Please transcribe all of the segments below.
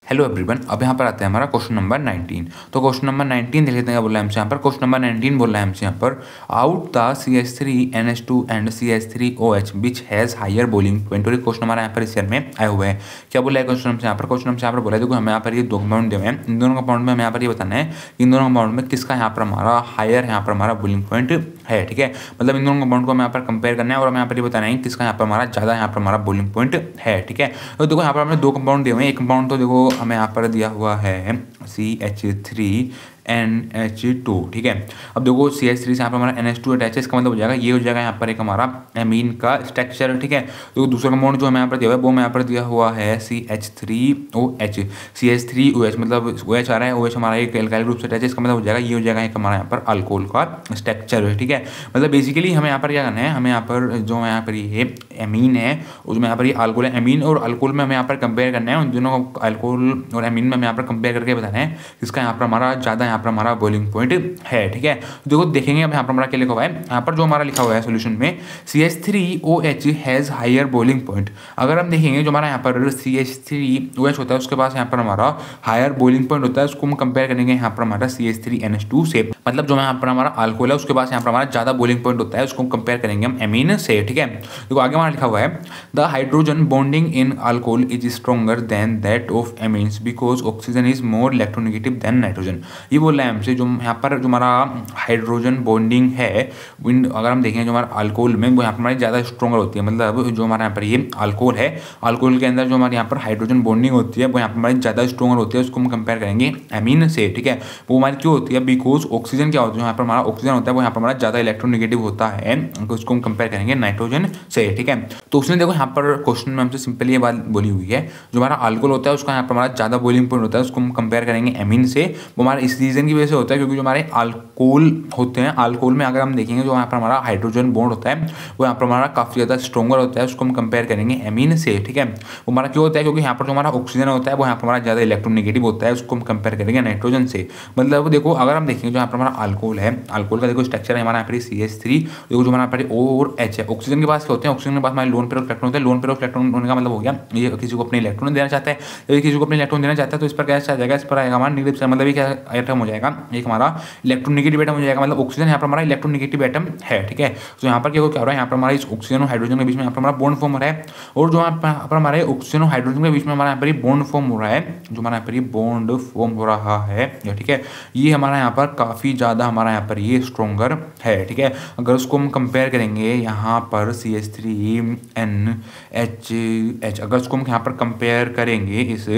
Hello everyone, अब यहाँ पर आते हैं हमारा क्वेश्चन नंबर 19। तो क्वेश्चन नंबर 19 देख लेते हैं क्या बोला है हमसे यहाँ पर। क्वेश्चन नंबर 19 बोल रहा है हमसे यहाँ पर, out the CH3NH2 and CH3OH which has higher boiling point. और क्वेश्चन हमारा यहाँ पर इस में आए हुए हैं। क्या बोला है क्वेश्चन हमसे यहाँ पर? क्वेश्चन हमसे यहाँ पर बोला है, देखो हमें यहाँ पर ये दो कंपाउंड दिए हुए हैं। इन दोनों कंपाउंड में हमें यहाँ पर ये बताना है कि इन दोनों कंपाउंड में किसका यहाँ पर हमारा हायर यहाँ पर हमारा बॉइलिंग पॉइंट है। ठीक है, मतलब इन दोनों कंपाउंड को हमें यहाँ पर कंपेयर करना है और हमें यहाँ पर ये बताना है किसका यहाँ पर हमारा ज़्यादा यहाँ पर हमारा बॉइलिंग पॉइंट है। ठीक है, तो देखो यहाँ पर हमने दो कंपाउंड दिए हुए हैं। एक कंपाउंड तो देखो हमें यहाँ पर दिया हुआ है CH3NH2। ठीक है, अब देखो CH3 से यहाँ पर हमारा NH2 अटैच है, इसका मतलब हो जाएगा ये हो जाएगा यहाँ पर एक हमारा एमीन का स्ट्रक्चर। ठीक है, तो दूसरा कंपाउंड जो हमें यहाँ पर दिया हुआ है वो हमें यहाँ पर दिया हुआ है CH3OH। CH3OH मतलब OH आ रहा है, OH हमारा एक एल्काइल ग्रुप से अटैच है, इसका मतलब हो जाएगा ये हो जाएगा एक हमारा यहाँ पर अल्कोहल का स्ट्रक्चर। ठीक है, मतलब बेसिकली हमें यहाँ पर क्या करना है, हमें यहाँ पर जो यहाँ पर ये एमीन है उसमें यहाँ पर ये अल्कोहल है। एमीन और अल्कोहल में हमें यहाँ पर कंपेयर करना है, उन दोनों अल्कोहल और एमीन में हमें यहाँ पर कंपेयर करके बताना है किसका यहाँ पर हमारा ज़्यादा यहाँ पर हमारा बॉइलिंग पॉइंट है। ठीक है, देखो देखेंगे अब यहाँ पर हमारा क्या लिखा हुआ है। यहाँ पर जो हमारा लिखा हुआ है सोल्यूशन में, CH3OH has higher boiling point. अगर हम देखेंगे जो हमारा यहाँ पर CH3OH होता है उसके पास यहाँ पर हमारा हायर बॉइलिंग पॉइंट होता है, उसको हम कंपेयर करेंगे यहाँ पर हमारा CH3NH2 से। मतलब जो यहाँ पर हमारा अल्कोहल है उसके पास यहाँ पर हमारा ज़्यादा बॉइलिंग पॉइंट होता है, उसको कंपेयर करेंगे हम एमीन से। ठीक है, देखो आगे हमारा लिखा हुआ है, the hydrogen bonding in alcohol is stronger than that of amines because oxygen is more electronegative than nitrogen. ये बोल रहा है हमसे जो यहाँ पर जो हमारा हाइड्रोजन बॉन्डिंग है अगर हम देखें जो हमारा अल्कोहल में वो यहाँ पर हमारी ज़्यादा स्ट्रॉन्गर होती है। मतलब जो हमारा यहाँ पर ये अल्कोहल है, अल्कोहल के अंदर जो हमारे यहाँ पर हाइड्रोजन बॉन्डिंग होती है वो यहाँ पर हमारी ज़्यादा स्ट्रॉन्गर होती है, उसको हम कंपेयर करेंगे एमीन से। ठीक है, वो हमारी क्यों होती है? बिकॉज ऑक्सीजन क्या होता है, यहाँ पर हमारा ऑक्सीजन होता है वो यहाँ पर हमारा ज़्यादा इलेक्ट्रोनेगेटिव होता है, उसको हम कंपेयर करेंगे नाइट्रोजन से। ठीक है, तो उसने देखो यहाँ पर क्वेश्चन में हमसे सिंपल ये बात बोली हुई है, जो हमारा अल्कोहल होता है उसका यहाँ पर हमारा ज़्यादा बॉइलिंग पॉइंट होता है, उसको हम कंपेयर करेंगे एमीन से। वो हमारा इस रीजन की वजह से होता है क्योंकि जो हमारे अल्कोहल होते हैं, अल्कोहल में अगर हम देखेंगे जो यहाँ पर हमारा हाइड्रोजन बॉन्ड होता है वो यहाँ पर हमारा काफ़ी ज़्यादा स्ट्रॉन्गर होता है, उसको हम कंपेयर करेंगे एमीन से। ठीक है, वो हमारा क्यों होता है? क्योंकि यहाँ पर जो हमारा ऑक्सीजन होता है वो यहाँ पर हमारा ज़्यादा इलेक्ट्रोनेगेटिव होता है, उसको हम कंपेयर करेंगे नाइट्रोजन से। मतलब देखो अगर हम देखेंगे जो यहाँ पर हमारा अल्कोहल है, अल्कोहल का देखो स्ट्रक्चर है हमारा यहाँ पर CH3, देखो जो हमारा यहाँ पर O और H है। ऑक्सीजन के पास क्या होते हैं? ऑक्सीजन के पास हमारे लोन पेयर ऑफ इलेक्ट्रॉन होते हैं। लोन पेयर ऑफ इलेक्ट्रॉन होने का मतलब हो गया ये किसी को अपने इलेक्ट्रॉन देना चाहता है, यदि किसी को अपने इलेक्ट्रॉन देना चाहता है तो इस पर क्या आ जाएगा, इस पर आएगा हमारा नेगेटिव चार्ज। मतलब ये क्या एटम हो जाएगा, एक हमारा इलेक्ट्रोनेगेटिव एटम हो जाएगा। मतलब ऑक्सीजन यहाँ पर हमारा इलेक्ट्रोनेगेटिव एटम है। ठीक है, तो यहाँ पर क्या हो रहा है, यहाँ पर हमारा इस ऑक्सीजन और हाइड्रोजन के बीच में यहाँ पर हमारा बॉन्ड फॉर्म हो रहा है, और जो यहाँ पर हमारे ऑक्सीजन और हाइड्रोजन के बीच में हमारा यहाँ पर बॉन्ड फॉर्म हो रहा है, जो हमारा यहाँ पर बॉन्ड फॉर्म हो रहा है। ठीक है, ये हमारा यहाँ पर काफ़ी ज़्यादा हमारा यहाँ पर ये स्ट्रॉन्गर है। ठीक है, अगर उसको हम कंपेयर करेंगे यहाँ पर CH3NH, अगर उसको हम यहाँ पर कंपेयर करेंगे इस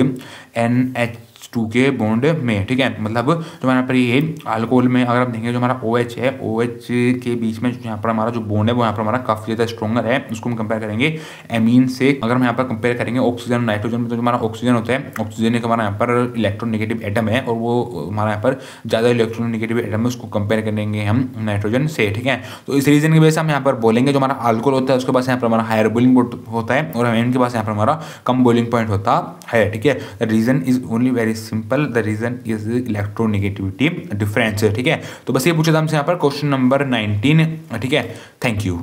NH2 के बॉन्ड में। ठीक है, मतलब जो हमारे यहाँ पर ये अल्कोहल में अगर हम देखेंगे जो हमारा OH है, OH के बीच में यहाँ पर हमारा जो बॉन्ड है वो यहाँ पर हमारा काफ़ी ज़्यादा स्ट्रॉन्गर है, उसको हम कंपेयर करेंगे एमीन से। अगर हम यहाँ पर कंपेयर करेंगे ऑक्सीजन नाइट्रोजन में, तो जो हमारा ऑक्सीजन होता है, ऑक्सीजन एक हमारा यहाँ पर इलेक्ट्रोनेगेटिव एटम है और वो हमारा यहाँ पर ज़्यादा इलेक्ट्रोनेगेटिव एटम है, उसको कंपेयर करेंगे हम नाइट्रोजन से। ठीक है, तो इस रीजन की वजह से हम यहाँ पर बोलेंगे जो हमारा अल्कोहल होता है उसके पास यहाँ पर हमारा हायर बॉइलिंग पॉइंट होता है और एमीन के पास यहाँ पर हमारा कम बॉइलिंग पॉइंट होता है। ठीक है, the reason is only very simple, the reason is electronegativity difference. ठीक है, तो बस ये पूछा था हमसे यहाँ पर क्वेश्चन नंबर 19। ठीक है, थैंक यू।